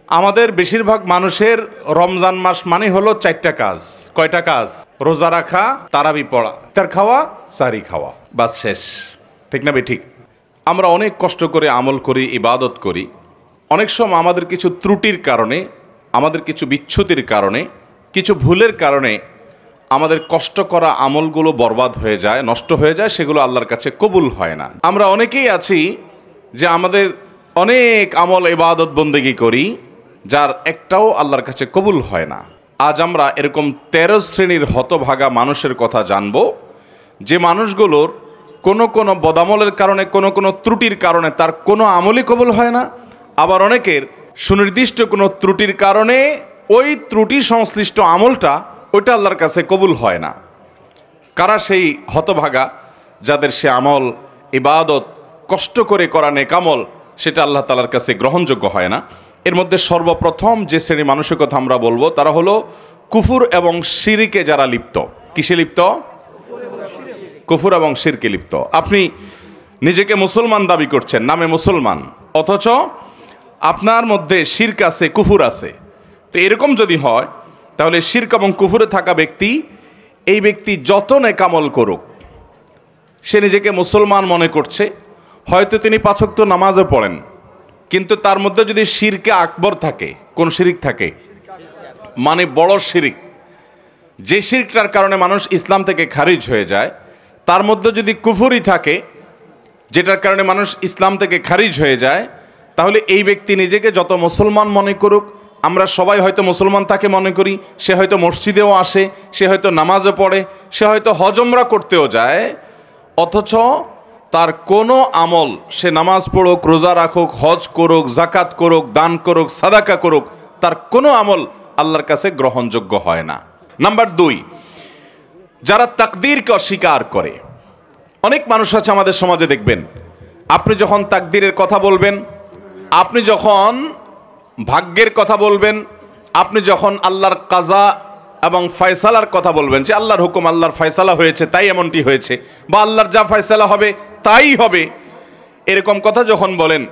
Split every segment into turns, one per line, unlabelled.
আমাদের বেশিরভাগ মানুষের রমজান মাস মানে হলো 4টা কাজ। কয়টা কাজ? রোজা রাখা, তারাবি পড়া, ইফতার খাওয়া, সাহরি খাওয়া, বাস শেষ। ঠিক না ঠিক? আমরা অনেক কষ্ট করে আমল করি, ইবাদত করি। অনেক সময় আমাদের কিছু ত্রুটির কারণে, আমাদের কিছু বিচ্যুতির কারণে, কিছু ভুলের কারণে আমাদের কষ্ট করা আমলগুলো বরবাদ হয়ে যায়, নষ্ট হয়ে যায়, সেগুলো আল্লাহর কাছে কবুল হয় না। আমরা অনেকেই আছি যে আমাদের অনেক আমল ইবাদত বন্দেগী করি, যার একটাও আল্লাহর কাছে কবুল হয় না। আজ আমরা এরকম 13 শ্রেণীর হতভাগা মানুষের কথা জানব, যে মানুষগুলোর কোনো বদামলের কারণে, কোনো ত্রুটির কারণে তার কোনো আমলই কবুল হয় না। আবার অনেকের সুনির্দিষ্ট কোনো ত্রুটির কারণে ওই ত্রুটি সংশ্লিষ্ট আমলটা ওইটা আল্লাহর কাছে কবুল হয় না। কারা সেই হতভাগা যাদের সে আমল ইবাদত কষ্ট করে করা নেক আমল সেটা আল্লাহ তাআলার কাছে গ্রহণযোগ্য হয় না? এর মধ্যে সর্বপ্রথম যে শ্রেণী মানুষের কথা আমরা বলবো তারা হলো কুফর এবং শিরকে যারা লিপ্ত। কিসে লিপ্ত? কুফর এবং শিরকে লিপ্ত। আপনি নিজেকে মুসলমান দাবি করছেন, নামে মুসলমান, অথচ আপনার মধ্যে শিরক আছে, কুফর আছে। তো এরকম যদি হয় তাহলে শিরক এবং কুফরে থাকা ব্যক্তি, এই ব্যক্তি যত নেক আমল করুক, সে নিজেকে মুসলমান মনে করছে, হয়তো তিনি 5 ওয়াক্ত নামাজও পড়েন, কিন্তু তার মধ্যে যদি শিরকে আকবর থাকে, কোন শিরিক থাকে, মানে বড় শিরিক, যে শিরকটার কারণে মানুষ ইসলাম থেকে খারিজ হয়ে যায়, তার মধ্যে যদি কুফরি থাকে, যেটার কারণে মানুষ ইসলাম থেকে খারিজ হয়ে যায়, তাহলে এই ব্যক্তি নিজেকে যত মুসলমান মনে করুক, আমরা সবাই হয়তো মুসলমান তাকে মনে করি, সে হয়তো মসজিদেও আসে, সে হয়তো নামাজও পড়ে, সে হয়তো হজ উমরা করতেও যায়, অথচ তার কোনো আমল, সে নামাজ পড়ুক, রোজা রাখুক, হজ করুক, জাকাত করুক, দান করুক, সাদাকা করুক, তার কোনো আমল আল্লাহর কাছে গ্রহণযোগ্য হয় না। নাম্বার 2, যারা তাকদীরকে অস্বীকার করে। অনেক মানুষ আছে আমাদের সমাজে, দেখবেন আপনি যখন তাকদীরের কথা বলবেন, আপনি যখন ভাগ্যের কথা বলবেন, আপনি যখন আল্লাহর কাজা এবং ফয়সালার কথা বলবেন, যে আল্লাহর হুকুম, আল্লাহর ফয়সালা হয়েছে তাই এমনটি হয়েছে, বা আল্লাহর যা ফয়সালা হবে তাই হবে, এরকম কথা যখন বলেন,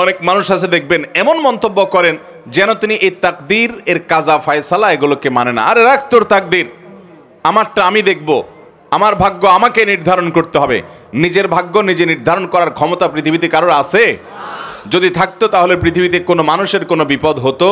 অনেক মানুষ আছে দেখবেন এমন মন্তব্য করেন যেন তিনি এই তাকদীর এর কাজা ফয়সালা এগুলোকে মানে না। আরে রাখ তোর তাকদীর, আমারটা আমি দেখব, আমার ভাগ্য আমাকে নির্ধারণ করতে হবে। নিজের ভাগ্য নিজে নির্ধারণ করার ক্ষমতা পৃথিবীতে কারোর আছে? যদি থাকতো তাহলে পৃথিবীতে কোনো মানুষের কোনো বিপদ হতো।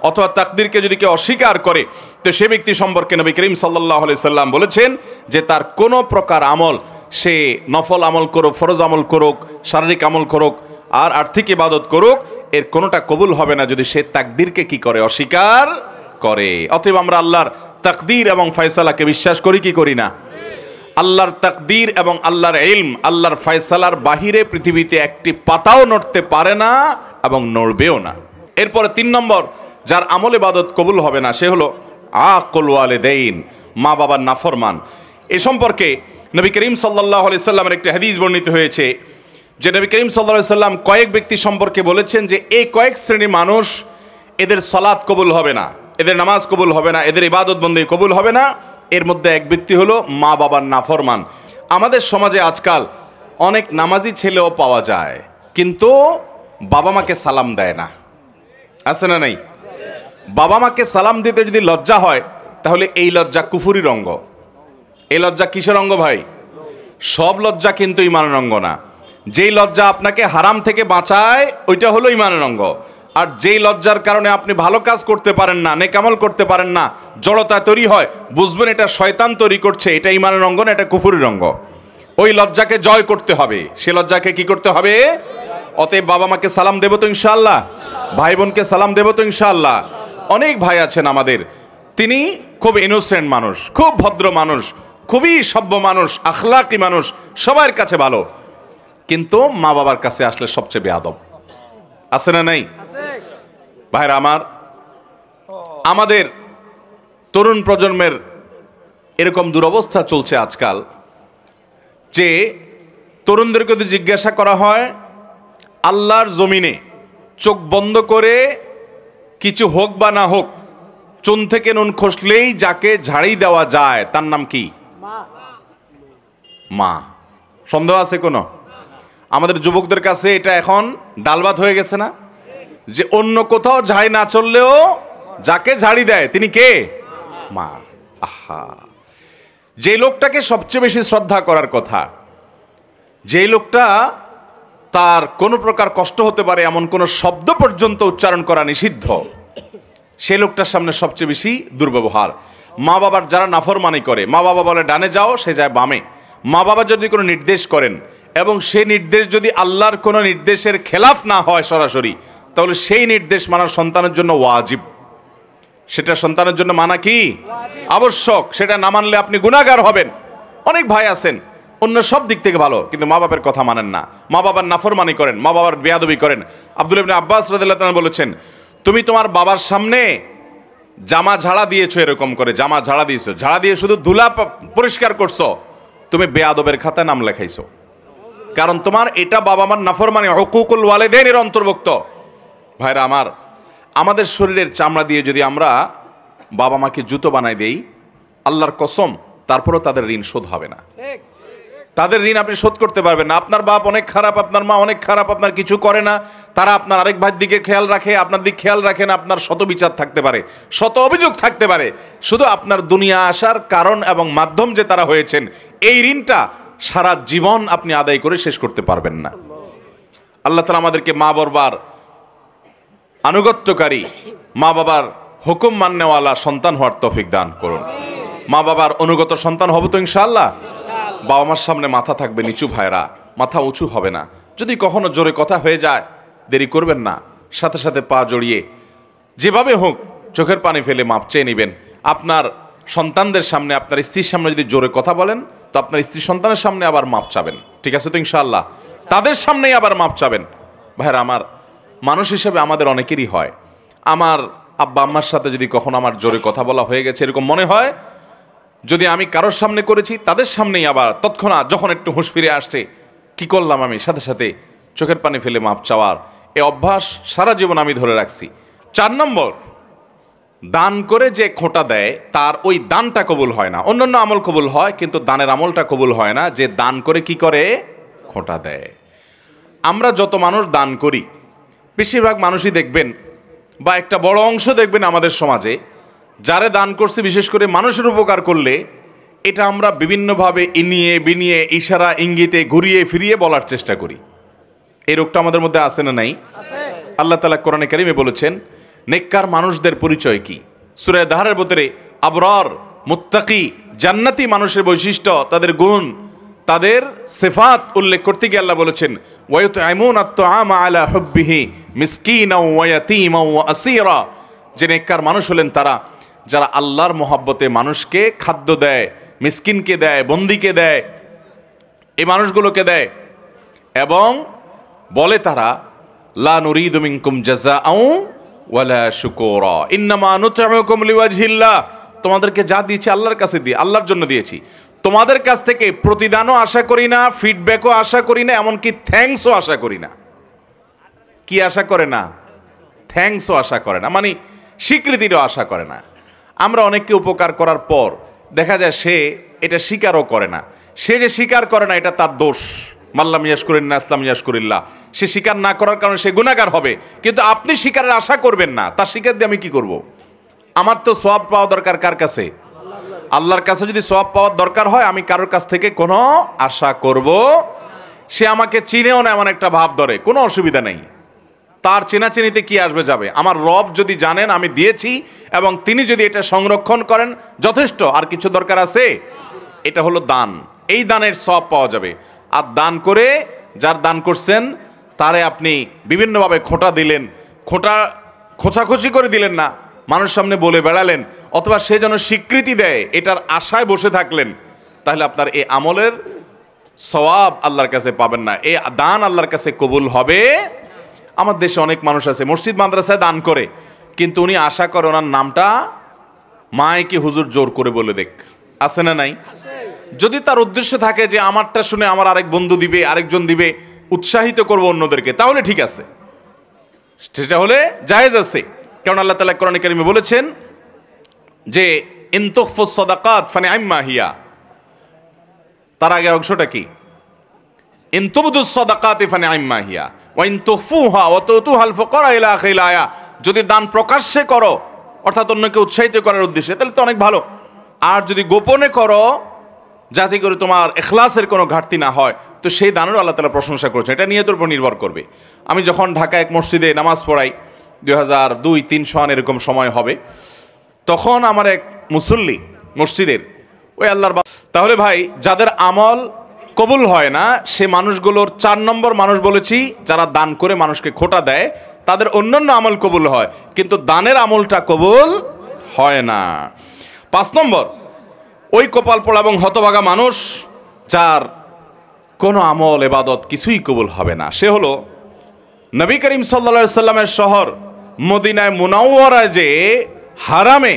অথবা তাকদীরকে যদি কেউ অস্বীকার করে, তো সে ব্যক্তি সম্পর্কে নবী করিম সাল্লাল্লাহু আলাইহি সাল্লাম বলেছেন যে তার কোনো প্রকার আমল, সে নফল আমল করুক, ফরজ আমল করুক, শারীরিক আমল করুক, আর আর্থিক ইবাদত করুক, এর কোনোটা কবুল হবে না যদি সে তাকদীরকে কি করে? অস্বীকার করে। অতএব আমরা আল্লাহর তাকদীর এবং ফয়সালাকে বিশ্বাস করি কি করি না? আল্লাহর তাকদীর এবং আল্লাহর ইলম, আল্লাহর ফয়সালার বাহিরে পৃথিবীতে একটি পাতাও নড়তে পারে না এবং নড়বেও না। এরপরে 3 নম্বর, যার আমল ইবাদত কবুল হবে না, সে হলো আকুল ওয়ালিদাইন, মা বাবার নাফরমান। এ সম্পর্কে নবী করিম সাল্লাল্লাহু আলাইহি সাল্লামের একটি হাদিস বর্ণিত হয়েছে, যে নবী করিম সাল্লাল্লাহু আলাইহি সাল্লাম কয়েক ব্যক্তি সম্পর্কে বলেছেন যে এই কয়েক শ্রেণীর মানুষ, এদের সালাত কবুল হবে না, এদের নামাজ কবুল হবে না, এদের ইবাদত বন্দেগী কবুল হবে না। এর মধ্যে এক ব্যক্তি হলো মা বাবার নাফরমান। আমাদের সমাজে আজকাল অনেক নামাজি ছেলেও পাওয়া যায়, কিন্তু বাবা মাকে সালাম দেয় না। আছে না নাই? বাবা মাকে সালাম দিতে যদি লজ্জা হয়, তাহলে এই লজ্জা কুফুরির অঙ্গ। এই লজ্জা কিসের অঙ্গ ভাই? সব লজ্জা কিন্তু ঈমানের অঙ্গ না। যেই লজ্জা আপনাকে হারাম থেকে বাঁচায়, ওইটা হলো ঈমানের অঙ্গ। আর যেই লজ্জার কারণে আপনি ভালো কাজ করতে পারেন না, নেক আমল করতে পারেন না, জড়তা তৈরি হয়, বুঝবেন এটা শয়তান তৈরি করছে, এটা ঈমানের অঙ্গ না, এটা কুফুরির অঙ্গ। ওই লজ্জাকে জয় করতে হবে, সে লজ্জাকে কি করতে হবে? অতএব বাবা মাকে সালাম দেব তো ইনশাআল্লাহ, ভাই বোনকে সালাম দেব তো ইনশাআল্লাহ। অনেক ভাই আছেন আমাদের, তিনি খুব ইনোসেন্ট মানুষ, খুব ভদ্র মানুষ, খুবই সভ্য মানুষ, আখলাকি মানুষ, সবার কাছে ভালো, কিন্তু মা বাবার কাছে আসলে সবচেয়ে বেয়াদব। আছে না নাই? ভাইরা আমার, আমাদের তরুণ প্রজন্মের এরকম দুরবস্থা চলছে আজকাল, যে তরুণদেরকে যদি জিজ্ঞাসা করা হয়, আল্লাহর জমিনে চোখ বন্ধ করে কিছু হোক বা না হোক, চুন থেকে নুন খসলেই যাকে ঝাড়ি দেওয়া যায় তার নাম কি? মা। সন্দেহ আছে কোনো? আমাদের যুবকদের কাছে এটা এখন ডাল ভাত হয়ে গেছে না? যে অন্য কোথাও ঝাড়ি না চললেও যাকে ঝাড়ি দেয় তিনি কে? মা। আহা, যে লোকটাকে সবচেয়ে বেশি শ্রদ্ধা করার কথা, যে লোকটা তার কোনো প্রকার কষ্ট হতে পারে এমন কোনো শব্দ পর্যন্ত উচ্চারণ করা নিষিদ্ধ, সে লোকটার সামনে সবচেয়ে বেশি দুর্ব্যবহার। মা বাবার যারা নাফরমানি করে, মা বাবা বলে ডানে যাও, সে যায় বামে। মা বাবা যদি কোনো নির্দেশ করেন এবং সেই নির্দেশ যদি আল্লাহর কোনো নির্দেশের খেলাফ না হয় সরাসরি, তাহলে সেই নির্দেশ মানা সন্তানের জন্য ওয়াজিব। সেটা সন্তানের জন্য মানা কি? আবশ্যক। সেটা না মানলে আপনি গুনাহগার হবেন। অনেক ভাই আছেন অন্য সব দিক থেকে ভালো, কিন্তু মা বাবার কথা মানেন না, মা বাবার নাফরমানি করেন, মা বাবার বেয়াদবি করেন। আব্দুল্লাহ ইবনে আব্বাস রাদিয়াল্লাহু তাআলা বলেছেন, তুমি তোমার বাবার সামনে জামা ঝাড়া দিয়েছো, এরকম করে জামা ঝাড়া দিয়েছো, ঝাড়া দিয়ে শুধু ধুলা পরিষ্কার করছো, তুমি বেয়াদবের খাতায় নাম লেখাইছো। কারণ তোমার এটা বাবা মার নাফরমানি, হুকুকুল ওয়ালিদাইনের অন্তর্ভুক্ত। ভাইরা আমার, আমাদের শরীরের চামড়া দিয়ে যদি আমরা বাবা মাকে জুতো বানাই দেই, আল্লাহর কসম তারপরও তাদের ঋণ শোধ হবে না। তাদের ঋণ আপনি শোধ করতে পারবেন না। আপনার বাপ অনেক খারাপ, আপনার মা অনেক খারাপ, আপনার কিছু করে না, তারা আপনার আরেক ভাইয়ের দিকে খেয়াল রাখে, আপনার দিক খেয়াল রাখে না, আপনার শত বিচার থাকতে পারে, শত অভিযোগ থাকতে পারে, শুধু আপনার দুনিয়া আসার কারণ এবং মাধ্যম যে তারা হয়েছেন, এই ঋণটা সারা জীবন আপনি আদায় করে শেষ করতে পারবেন না। আল্লাহ তাআলা আমাদেরকে মা বাবার আনুগত্যকারী, মা বাবার হুকুম মান্যওয়ালা সন্তান হওয়ার তৌফিক দান করুন। মা বাবার অনুগত সন্তান হব তো ইনশাআল্লাহ। বাবা মার সামনে মাথা থাকবে নিচু ভাইরা, মাথা উঁচু হবে না। যদি কখনো জোরে কথা হয়ে যায়, দেরি করবেন না, সাথে সাথে পা জড়িয়ে যেভাবে হোক চোখের পানি ফেলে মাপ চেয়ে নেবেন। আপনার সন্তানদের সামনে, আপনার স্ত্রীর সামনে যদি জোরে কথা বলেন, তো আপনার স্ত্রী সন্তানের সামনে আবার মাপ চাবেন। ঠিক আছে তো ইনশাআল্লাহ? তাদের সামনেই আবার মাপ চাবেন। ভাইরা আমার, মানুষ হিসেবে আমাদের অনেকেরই হয়, আমার আব্বা আম্মার সাথে যদি কখনো আমার জোরে কথা বলা হয়ে গেছে এরকম মনে হয়, যদি আমি কারোর সামনে করেছি তাদের সামনেই আবার তৎক্ষণাৎ যখন একটু হুঁশ ফিরে আসছে, কি করলাম আমি, সাথে সাথে চোখের পানি ফেলে মাপ চাওয়ার এই অভ্যাস সারা জীবন আমি ধরে রাখছি। 4 নম্বর, দান করে যে খোঁটা দেয় তার ওই দানটা কবুল হয় না। অন্যান্য আমল কবুল হয়, কিন্তু দানের আমলটা কবুল হয় না। যে দান করে কি করে, খোঁটা দেয়। আমরা যত মানুষ দান করি, বেশিরভাগ মানুষই দেখবেন বা একটা বড় অংশ দেখবেন আমাদের সমাজে, যারে দান করছে বিশেষ করে মানুষের উপকার করলে, এটা আমরা বিভিন্নভাবে ইনিয়ে বিনিয়ে ইশারা ইঙ্গিতে ঘুরিয়ে ফিরিয়ে বলার চেষ্টা করি। এই রোগটা আমাদের মধ্যে আছে না নাই? আল্লাহ তাআলা কোরআনে কারিমে বলেছেন নেককার মানুষদের পরিচয় কি। সূরা দাহরের ভিতরে আবরার, মুত্তাকি, জান্নাতি মানুষের বৈশিষ্ট্য, তাদের গুণ, তাদের সিফাত উল্লেখ করতে গিয়ে আল্লাহ বলেছেন ওয়ায়ুতআইমুনা আত-তাআমা আলা হুব্বিহি মিসকিনাও ওয়া ইয়াতীমাও ওয়া আসীরা। যে নেককার মানুষ হলেন তারা যারা আল্লাহর মহব্বতে মানুষকে খাদ্য দেয়, মিসকিনকে দেয়, বন্দীকে দেয়, এই মানুষগুলোকে দেয়, এবং বলে তারা লা নুরিদু মিনকুম জাযাআও ওয়ালা শুকুরা ইন্নামা নুতঈমুকুম লিওয়াজহিল্লাহ। তোমাদেরকে যা দিয়েছি আল্লাহর কাছে দিয়ে, আল্লাহর জন্য দিয়েছি। তোমাদের কাছ থেকে প্রতিদানও আশা করি না, ফিডব্যাকও আশা করি না, এমনকি থ্যাঙ্কসও আশা করি না। কি আশা করে না? থ্যাঙ্কসও আশা করে না, মানে স্বীকৃতিরও আশা করে না। আমরা অনেককে উপকার করার পর দেখা যায় সে এটা স্বীকারও করে না। সে যে স্বীকার করে না এটা তার দোষ। মাল্লাম ইয়াশকুরিন্নাস লাম ইয়াশকুরিল্লাহ। সে স্বীকার না করার কারণে সে গুনাহগার হবে। কিন্তু আপনি স্বীকারের আশা করবেন না, তার স্বীকার দিয়ে আমি কি করব? আমার তো সওয়াব পাওয়া দরকার কার কাছে? আল্লাহর কাছে। যদি সওয়াব পাওয়ার দরকার হয়, আমি কারোর কাছ থেকে কোনো আশা করব, সে আমাকে চিনেও না এমন একটা ভাব ধরে, কোনো অসুবিধা নেই। তার চেনাচেনিতে কি আসবে যাবে? আমার রব যদি জানেন আমি দিয়েছি এবং তিনি যদি এটা সংরক্ষণ করেন, যথেষ্ট। আর কিছু দরকার আছে? এটা হলো দান। এই দানের সওয়াব পাওয়া যাবে। আর দান করে যার দান করছেন তারে আপনি বিভিন্নভাবে খোঁটা দিলেন, খোঁচাখুচি করে দিলেন না, মানুষ সামনে বলে বেড়ালেন, অথবা সে যেন স্বীকৃতি দেয় এটার আশায় বসে থাকলেন, তাহলে আপনার এই আমলের সওয়াব আল্লাহর কাছে পাবেন না। এই দান আল্লাহর কাছে কবুল হবে। আমার দেশে অনেক মানুষ আছে মসজিদ মাদ্রাসায় দান করে, কিন্তু উনি আশা করে ওনার নামটা মাইকে হুজুর জোর করে বলে দেখ। আছে না নাই? যদি তার উদ্দেশ্য থাকে যে আমারটা শুনে আমার আরেক বন্ধু দিবে, আরেকজন দিবে, উৎসাহিত করব অন্যদেরকে, তাহলে ঠিক আছে, সেটা হলে জায়েজ আছে। কারণ আল্লাহ তাআলা কোরআনে কারিমে বলেছেন যে ইন তুখফুস সাদাকাত ফানিআম্মা হিয়া। তার আগে অংশটা কি? In তুবদুস সাদাকাতি ফানিআম্মা Hiya. ওয়াইন তুখফুহা ওয়া তুতুহাল ফুকারা ইলা আখিল আয়া, যদি দান প্রকাশ্যে করো অর্থাৎ অন্যকে উৎসাহিত করার উদ্দেশ্যে তাহলে তো অনেক ভালো, আর যদি গোপনে করো যাতে করে তোমার ইখলাসের কোনো ঘাটতি না হয়, তো সেই দানেরও আল্লাহ তাআলা প্রশংসা করেছেন। এটা নিয়তের উপর নির্ভর করবে। আমি যখন ঢাকা এক মসজিদে নামাজ পড়াই 2002-03 সন এরকম সময় হবে, তখন আমার এক মুসল্লি মসজিদের ওই আল্লাহর, তাহলে ভাই যাদের আমল কবুল হয় না সে মানুষগুলোর 4 নম্বর মানুষ বলেছি যারা দান করে মানুষকে খোটা দেয়, তাদের অন্যান্য আমল কবুল হয় কিন্তু দানের আমলটা কবুল হয় না। 5 নম্বর ওই কপাল পোড়া এবং হতভাগা মানুষ যার কোনো আমল ইবাদত কিছুই কবুল হবে না, সে হলো নবী করিম সাল্লাল্লাহু আলাইহি সাল্লামের শহর মদিনায় মুনাওয়ারায় যে হারামে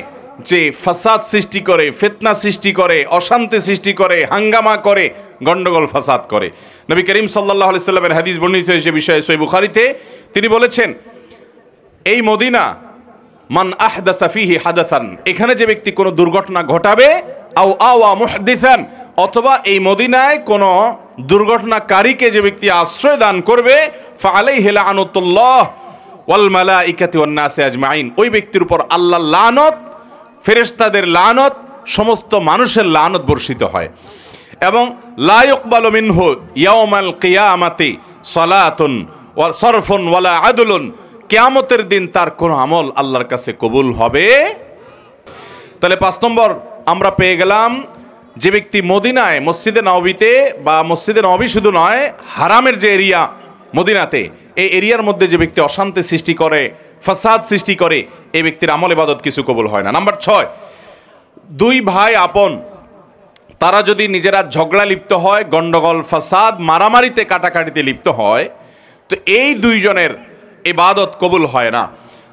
যে ফাসাদ সৃষ্টি করে, ফিতনা সৃষ্টি করে, অশান্তি সৃষ্টি করে, হাঙ্গামা করে, গন্ডগোল ফাসাদ করে। নবী করিম সাল্লাল্লাহু আলাইহি সাল্লামের হাদিস বর্ণিত হয়েছে বিষয়ে সহিহ বুখারীতে, তিনি বলেছেন এই মদিনা মান আহদাসা ফিহি হাদাসান, এখানে যে ব্যক্তি কোনো দুর্ঘটনা ঘটাবে, আও আওয়া মুহদিসান, অথবা এই মদিনায় কোনো দুর্ঘটনাকারীকে যে ব্যক্তি আশ্রয় দান করবে, ফাআলাইহি লাআনাতুল্লাহ ওয়াল মালাইকাতি ওয়ান নাসি আজমাইন, ওই ব্যক্তির উপর আল্লাহর লানত, ফেরেশতাদের লানত, সমস্ত মানুষের লানত বর্ষিত হয়। এবং লা ইকবালু মিনহু ইয়াউমাল কিয়ামাতি সালাতুন ওয়া সরফুন ওয়ালা আদলুন, কিয়ামতের দিন তার কোন আমল আল্লাহর কাছে কবুল হবে। তাহলে 5 নম্বর আমরা পেয়ে গেলাম, যে ব্যক্তি মদিনায় মসজিদে নববীতে বা মসজিদে নববী শুধু নয় হারামের যে এরিয়া মদিনাতে, এই এরিয়ার মধ্যে যে ব্যক্তি অশান্তি সৃষ্টি করে, ফাসাদ সৃষ্টি করে, এই ব্যক্তির আমল ইবাদত কিছু কবুল হয় না। নাম্বার 6, 2 ভাই আপন তারা যদি নিজেরা ঝগড়া লিপ্ত হয়, গন্ডগোল ফাসাদ মারামারিতে কাটাকাটিতে লিপ্ত হয়, তো এই 2 জনের ইবাদত কবুল হয় না।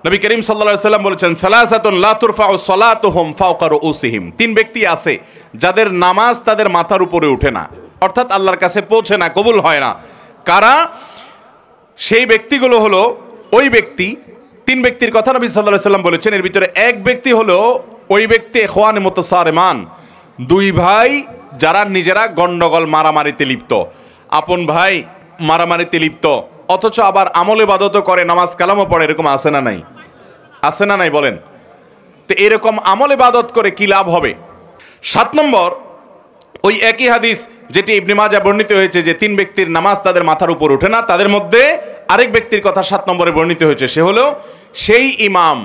নবী করিম সাল্লাল্লাহু আলাইহি সাল্লাম বলেছেন সালাসাতুন লা তুরফাউ সালাতুহুম ফাওকা রুউসিহিম, 3 ব্যক্তি আছে যাদের নামাজ তাদের মাথার উপরে ওঠে না, অর্থাৎ আল্লাহর কাছে পৌঁছে না, কবুল হয় না। কারা? সেই ব্যক্তিগুলো হলো ওই ব্যক্তি, 3 ব্যক্তির কথা নবী সাল্লাল্লাহু আলাইহি সাল্লাম বলেছেন, এর ভিতরে এক ব্যক্তি হলো ওই ব্যক্তি ইখওয়ানে মুতাসারিমান, 2 ভাই যারা নিজেরা গন্ডগোল মারামারিতে লিপ্ত, আপন ভাই মারামারিতে লিপ্ত, অথচ আবার আমল ইবাদতও করে, নামাজ কালামও পড়ে, এরকম আছে না নাই? আছে না নাই বলেন? তো এরকম আমল ইবাদত করে কি লাভ হবে? 7 নম্বর ওই একই হাদিস যেটি ইবনে মাজাহ বর্ণিত হয়েছে যে 3 ব্যক্তির নামাজ তাদের মাথার উপর ওঠে না, তাদের মধ্যে আরেক ব্যক্তির কথা 7 নম্বরে বর্ণিত হয়েছে, সে হলো সেই ইমাম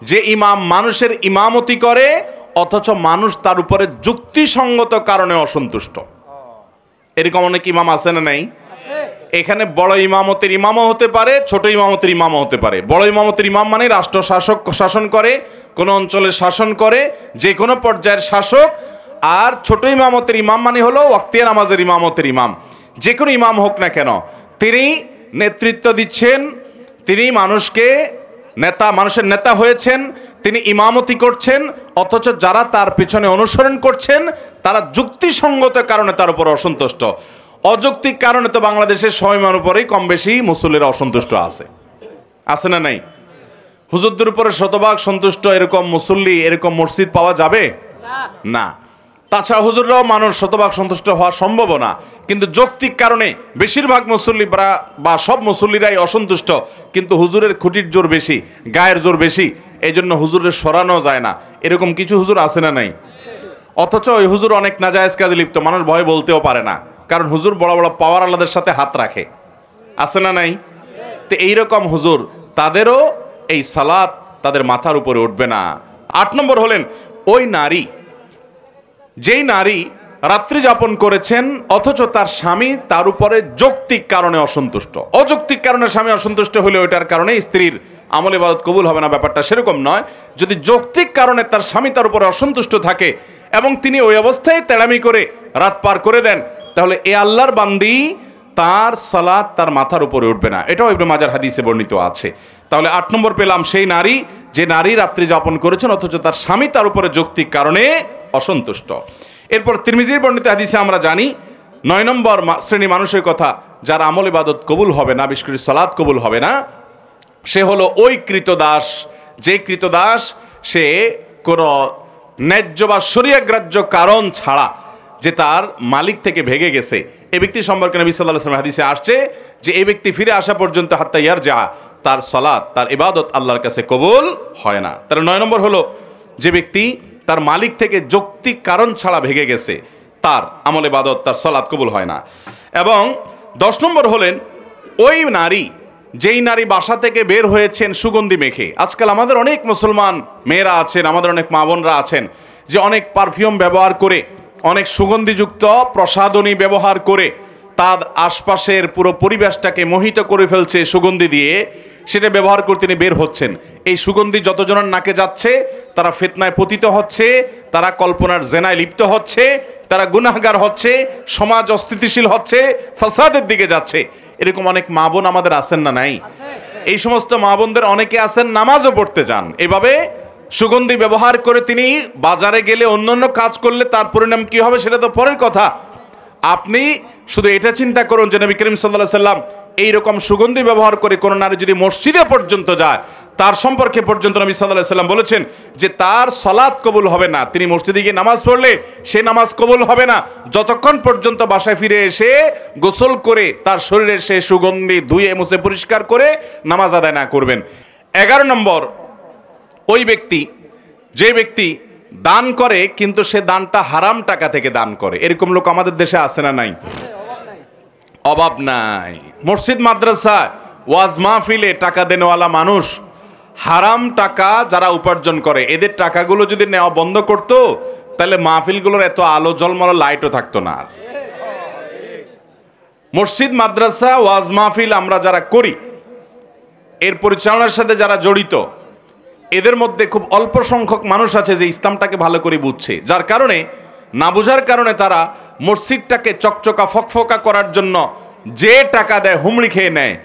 যে ইমাম মানুষের ইমামতি করে অথচ মানুষ তার উপরে যুক্তিসঙ্গত কারণে অসন্তুষ্ট। এরকম অনেক ইমাম আছে না নাই? এখানে বড় ইমামতের ইমামও হতে পারে, ছোট ইমামতের ইমামও হতে পারে। বড় ইমামতের ইমাম মানে রাষ্ট্র শাসক শাসন করে, কোন অঞ্চলের শাসন করে, যে কোনো পর্যায়ের শাসক। আর ছোট ইমামতের ইমাম মানে হলো ওয়াক্তিয়া নামাজের ইমামতের ইমাম। যে কোনো ইমাম হোক না কেন, তিনি নেতৃত্ব দিচ্ছেন, তিনি মানুষের নেতা হয়েছেন, তিনি ইমামতি করছেন, অথচ যারা তার পেছনে অনুসরণ করছেন তারা যুক্তিসঙ্গত কারণে তার উপর অসন্তুষ্ট। অযৌক্তিক কারণে তো বাংলাদেশের সময়ের উপরেই কম বেশি মুসল্লিরা অসন্তুষ্ট আছে না নাই? হুজুরদের উপরে শতভাগ সন্তুষ্ট এরকম মুসল্লি, এরকম মসজিদ পাওয়া যাবে না। তাছাড়া হুজুররাও মানুষ শতভাগ সন্তুষ্ট হওয়া সম্ভব না, কিন্তু যৌক্তিক কারণে বেশিরভাগ মুসল্লি বা সব মুসল্লিরাই অসন্তুষ্ট, কিন্তু হুজুরের খুঁটির জোর বেশি, গায়ের জোর বেশি, এই জন্য হুজুরের সরানো যায় না। এরকম কিছু হুজুর আছে না নাই? অথচ ওই হুজুর অনেক নাজায়েজ কাজে লিপ্ত, মানুষ ভয়ে বলতেও পারে না, কারণ হুজুর বড় বড় পাওয়ার আল্লাহদের সাথে হাত রাখে, আছে না নাই? তো এইরকম হুজুর, তাদেরও এই সালাত তাদের মাথার উপরে উঠবে না। 8 নম্বর হলেন ওই নারী, যেই নারী রাত্রি যাপন করেছেন অথচ তার স্বামী তার উপরে যৌক্তিক কারণে অসন্তুষ্ট। অযৌক্তিক কারণে স্বামী অসন্তুষ্ট হলে ওইটার কারণে স্ত্রীর আমল ইবাদত কবুল হবে না, ব্যাপারটা সেরকম নয়। যদি যৌক্তিক কারণে তার স্বামী তার উপরে অসন্তুষ্ট থাকে এবং তিনি ওই অবস্থায় তেড়ামি করে রাত পার করে দেন, তাহলে এ আল্লাহর বান্দি তার সালাত তার মাথার উপরে উঠবে না। এটাও ইবনে মাজাহ হাদিসে বর্ণিত আছে। তাহলে 8 নম্বর পেলাম সেই নারী, যে নারী রাত্রি যাপন করেছেন অথচ তার স্বামী তার উপরে যৌক্তিক কারণে অসন্তুষ্ট। এরপর তিরমিজির বর্ণিত হাদিসে আমরা জানি 9 নম্বর শ্রেণী মানুষের কথা, যার আমল ইবাদত কবুল হবে না, বিশেষ করে সালাত কবুল হবে না, সে হলো ওই কৃতদাস, যে কৃতদাস সে কোনো ন্যায্য বা শরীয়গ্রাহ্য কারণ ছাড়া যে তার মালিক থেকে ভেগে গেছে। এই ব্যক্তি সম্পর্কে নবী সাল্লাল্লাহু আলাইহি ওয়াসাল্লাম হাদিসে আসছে যে এই ব্যক্তি ফিরে আসা পর্যন্ত হাত্তা ইয়ারজা, তার সালাত, তার ইবাদত আল্লাহর কাছে কবুল হয় না। তাহলে 9 নম্বর হলো যে ব্যক্তি তার মালিক থেকে যৌক্তিক কারণ ছাড়া ভেগে গেছে, তার আমল ইবাদত, তার সালাত কবুল হয় না। এবং 10 নম্বর হলেন ওই নারী, যেই নারী বাসা থেকে বের হয়েছেন সুগন্ধি মেখে। আজকাল আমাদের অনেক মুসলমান মেয়েরা আছেন, আমাদের অনেক মা বোনরা আছেন যে অনেক পারফিউম ব্যবহার করে, অনেক সুগন্ধিযুক্ত প্রসাধনী ব্যবহার করে তার আশপাশের পুরো পরিবেশটাকে মোহিত করে ফেলছে সুগন্ধি দিয়ে, সেটা ব্যবহার করে তিনি বের হচ্ছেন। এই সুগন্ধি যতজনের নাকে যাচ্ছে তারা ফিতনায় পতিত হচ্ছে, তারা কল্পনার জেনায় লিপ্ত হচ্ছে, তারা গুনাহগার হচ্ছে, সমাজ অস্থিতিশীল হচ্ছে, ফাসাদের দিকে যাচ্ছে। এরকম অনেক মা বোন আমাদের আছেন না নাই? এই সমস্ত মা বোনদের অনেকে আছেন নামাজও পড়তে যান, এভাবে সুগন্ধি ব্যবহার করে তিনি বাজারে গেলে অন্যান্য কাজ করলে তার পরিণাম কি হবে সেটা তো পরের কথা। আপনি শুধু এটা চিন্তা করুন যে নবী করিম সাল্লাল্লাহু আলাইহি ওয়াসাল্লাম এইরকম সুগন্ধি ব্যবহার করে কোনো নারী যদি মসজিদে পর্যন্ত যায়, তার সম্পর্কে পর্যন্ত নবী সাল্লাল্লাহু আলাইহি ওয়াসাল্লাম বলেছেন যে তার সালাত কবুল হবে না। তিনি মসজিদে গিয়ে নামাজ পড়লে সে নামাজ কবুল হবে না যতক্ষণ পর্যন্ত বাসায় ফিরে এসে গোসল করে তার শরীরের সে সুগন্ধি ধুয়ে মুছে পরিষ্কার করে নামাজ আদায় না করবেন। 11 নম্বর, ওই ব্যক্তি, যে ব্যক্তি দান করে কিন্তু সে দানটা হারাম টাকা থেকে দান করে। এরকম লোক আমাদের দেশে আছে না নাই? অভাব নাই। মসজিদ মাদ্রাসা ওয়াজ মাহফিলে টাকা দেনেওয়ালা মানুষ হারাম টাকা যারা উপার্জন করে, এদের টাকাগুলো যদি নেওয়া বন্ধ করতো তাহলে মাহফিলগুলোর এত আলো জলমল লাইটও থাকতো না। আর মসজিদ মাদ্রাসা ওয়াজ মাহফিল আমরা যারা করি, এর পরিচালনার সাথে যারা জড়িত, এদের মধ্যে খুব অল্প সংখ্যক মানুষ আছে যে ইসলামটাকে ভালো করে বুঝছে, যার কারণে না বোঝার কারণে তারা মসজিদটাকে চকচকা ফকফকা করার জন্য যে টাকা দেয় হুমড়ি খেয়ে নেয়।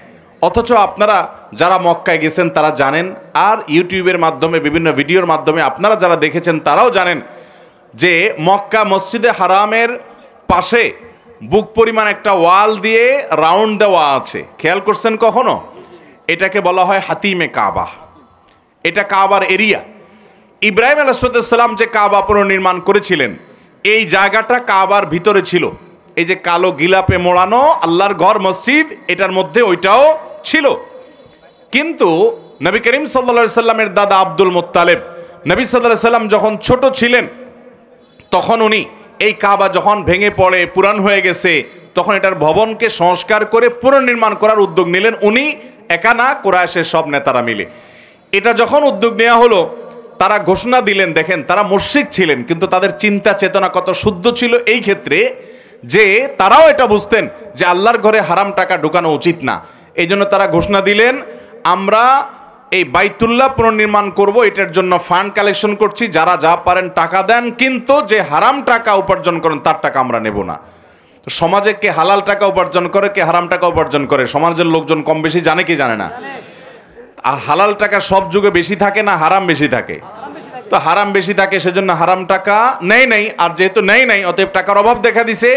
অথচ আপনারা যারা মক্কায় গেছেন তারা জানেন, আর ইউটিউবের মাধ্যমে বিভিন্ন ভিডিওর মাধ্যমে আপনারা যারা দেখেছেন তারাও জানেন যে মক্কা মসজিদে হারামের পাশে বুক পরিমাণ একটা ওয়াল দিয়ে রাউন্ড দেওয়া আছে। খেয়াল করছেন কখনো? এটাকে বলা হয় হাতিমে কাবা। এটা কাবার এরিয়া। ইব্রাহিম আলাইহিস সালাম যে কাবা পুনর্নির্মাণ করেছিলেন, এই জায়গাটা কাবার ভিতরে ছিল। এই যে কালো গিলাপে মোড়ানো আল্লাহর ঘর মসজিদ, এটার মধ্যে ওইটাও ছিল। কিন্তু নবী করিম সাল্লাল্লাহু আলাইহি সাল্লামের দাদা আব্দুল মুত্তালিব, নবী সাল্লাল্লাহু আলাইহি সাল্লাম যখন ছোট ছিলেন তখন উনি এই কাবা যখন ভেঙে পড়ে পুরান হয়ে গেছে, তখন এটার ভবনকে সংস্কার করে পুনর্নির্মাণ করার উদ্যোগ নিলেন। উনি একা না, কুরাইশের সব নেতারা মিলে। এটা যখন উদ্যোগ নেওয়া হলো, তারা ঘোষণা দিলেন, দেখেন তারা মুশরিক ছিলেন কিন্তু তাদের চিন্তা চেতনা কত শুদ্ধ ছিল এই ক্ষেত্রে যে তারাও এটা বুঝতেন যে আল্লাহর ঘরে হারাম টাকা ঢুকানো উচিত না। এই জন্য তারা ঘোষণা দিলেন, আমরা এই বাইতুল্লাহ পুনর্নির্মাণ করব, এটার জন্য ফান্ড কালেকশন করছি, যারা যা পারেন টাকা দেন, কিন্তু যে হারাম টাকা উপার্জন করেন তার টাকা আমরা নেব না। তো সমাজে কে হালাল টাকা উপার্জন করে, কে হারাম টাকা উপার্জন করে, সমাজের লোকজন কম বেশি জানে কি জানে না? আর হালাল টাকা সব যুগে বেশি থাকে না হারাম বেশি থাকে? তো হারাম বেশি থাকে, সেজন্য হারাম টাকা নেই নাই। আর যেহেতু নেই নাই, অতএব টাকার অভাব দেখা দিছে।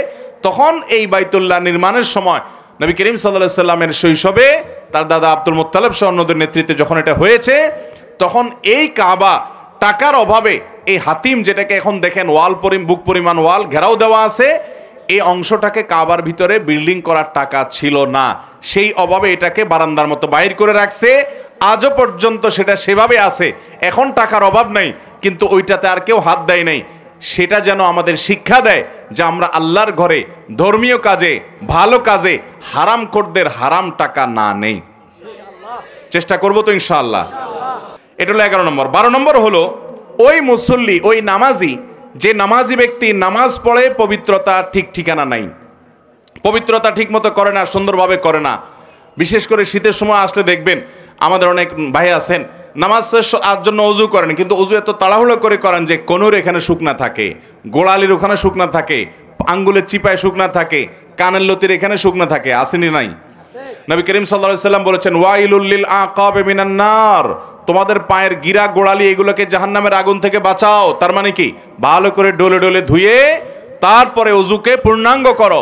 তখন এই বাইতুল্লাহ নির্মাণের সময় নবী করিম সাল্লাল্লাহু আলাইহি সাল্লামের শৈশবে তার দাদা আব্দুল মুত্তালিব সহ অন্যদের নেতৃত্বে যখন এটা হয়েছে, তখন এই কাবা টাকার অভাবে এই হাতিম, যেটাকে এখন দেখেন ওয়াল বুক পরিমাণ ওয়াল ঘেরাও দেওয়া আছে, এই অংশটাকে কাবার ভিতরে বিল্ডিং করার টাকা ছিল না। সেই অভাবে এটাকে বারান্দার মতো বাইর করে রাখছে। আজও পর্যন্ত সেটা সেভাবে আছে। এখন টাকার অভাব নাই, কিন্তু ওইটাতে আর কেউ হাত দেয় নাই। সেটা যেন আমাদের শিক্ষা দেয় যে আমরা আল্লাহর ঘরে ধর্মীয় কাজে, ভালো কাজে হারামখোরদের হারাম টাকা না নেই। চেষ্টা করবো তো ইনশাআল্লাহ। এটা হলো 11 নম্বর। 12 নম্বর হলো ওই মুসল্লি, ওই নামাজি, যে নামাজি ব্যক্তি নামাজ পড়ে পবিত্রতা ঠিক ঠিকানা নাই, পবিত্রতা ঠিক মতো করে না, সুন্দরভাবে করে না। বিশেষ করে শীতের সময় আসলে দেখবেন আমাদের অনেক ভাই আছেন নামাজ জন্য অজু করেন, কিন্তু অজু এত তাড়াহুড়ো করে করেন যে কোনোর এখানে শুকনা থাকে, গোড়ালির ওখানে শুকনা থাকে, আঙ্গুলের চিপায় শুকনা থাকে, কানের লতির এখানে শুকনা থাকে। আসেনি নাই? নবী করিম সাল্লাল্লাহু আলাইহি সাল্লাম বলেছেন, ওয়াইলুল লিল আকাব মিনান নার, তোমাদের পায়ের গিরা গোড়ালি এগুলোকে জাহান্নামের আগুন থেকে বাঁচাও। তার মানে কি? ভালো করে ডলে ডলে ধুয়ে তারপরে অজুকে পূর্ণাঙ্গ করো।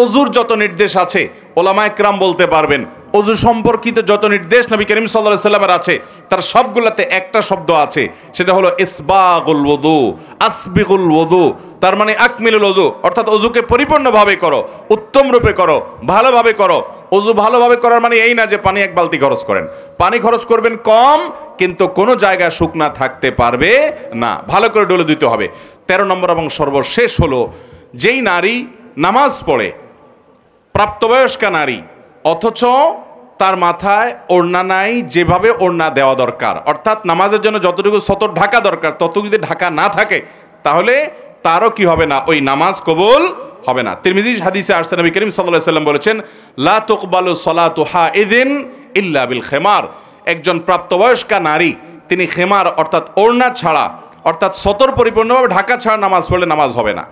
অজুর যত নির্দেশ আছে ওলামায়ে কেরাম বলতে পারবেন, অজু সম্পর্কিত যত নির্দেশ নবী করিম সাল্লাল্লাহু আলাইহি সাল্লামের আছে, তার সবগুলোতে একটা শব্দ আছে, সেটা হলো ইসবাগুল ওযু, আসবিগুল ওযু। তার মানে আকমিলুল ওযু, অর্থাৎ অজুকে পরিপূর্ণভাবে করো, উত্তম রূপে করো, ভালোভাবে করো। অজু ভালোভাবে করার মানে এই না যে পানি এক বালতি খরচ করেন, পানি খরচ করবেন কম, কিন্তু কোনো জায়গায় শুকনা থাকতে পারবে না, ভালো করে ডলে দিতে হবে। 13 নম্বর এবং সর্বশেষ হলো, যেই নারী নামাজ পড়ে, প্রাপ্তবয়স্কা নারী, অথচ তার মাথায় ওড়না নাই, যেভাবে ওড়না দেওয়া দরকার, অর্থাৎ নামাজের জন্য যতটুকু সতর ঢাকা দরকার ততটুকু যদি ঢাকা না থাকে, তাহলে তারও কি হবে না, ওই নামাজ কবুল হবে না। তিরমিজি হাদিসে আসছে, নবী করিম সাল্লাল্লাহু আলাইহি সাল্লাম বলেছেন, লা তুকবালু সলাতু হাইদিন ইল্লা বিল খিমার। একজন প্রাপ্তবয়স্কা নারী তিনি খেমার অর্থাৎ ওড়না ছাড়া, অর্থাৎ সতর পরিপূর্ণভাবে ঢাকা ছাড়া নামাজ পড়লে নামাজ হবে না।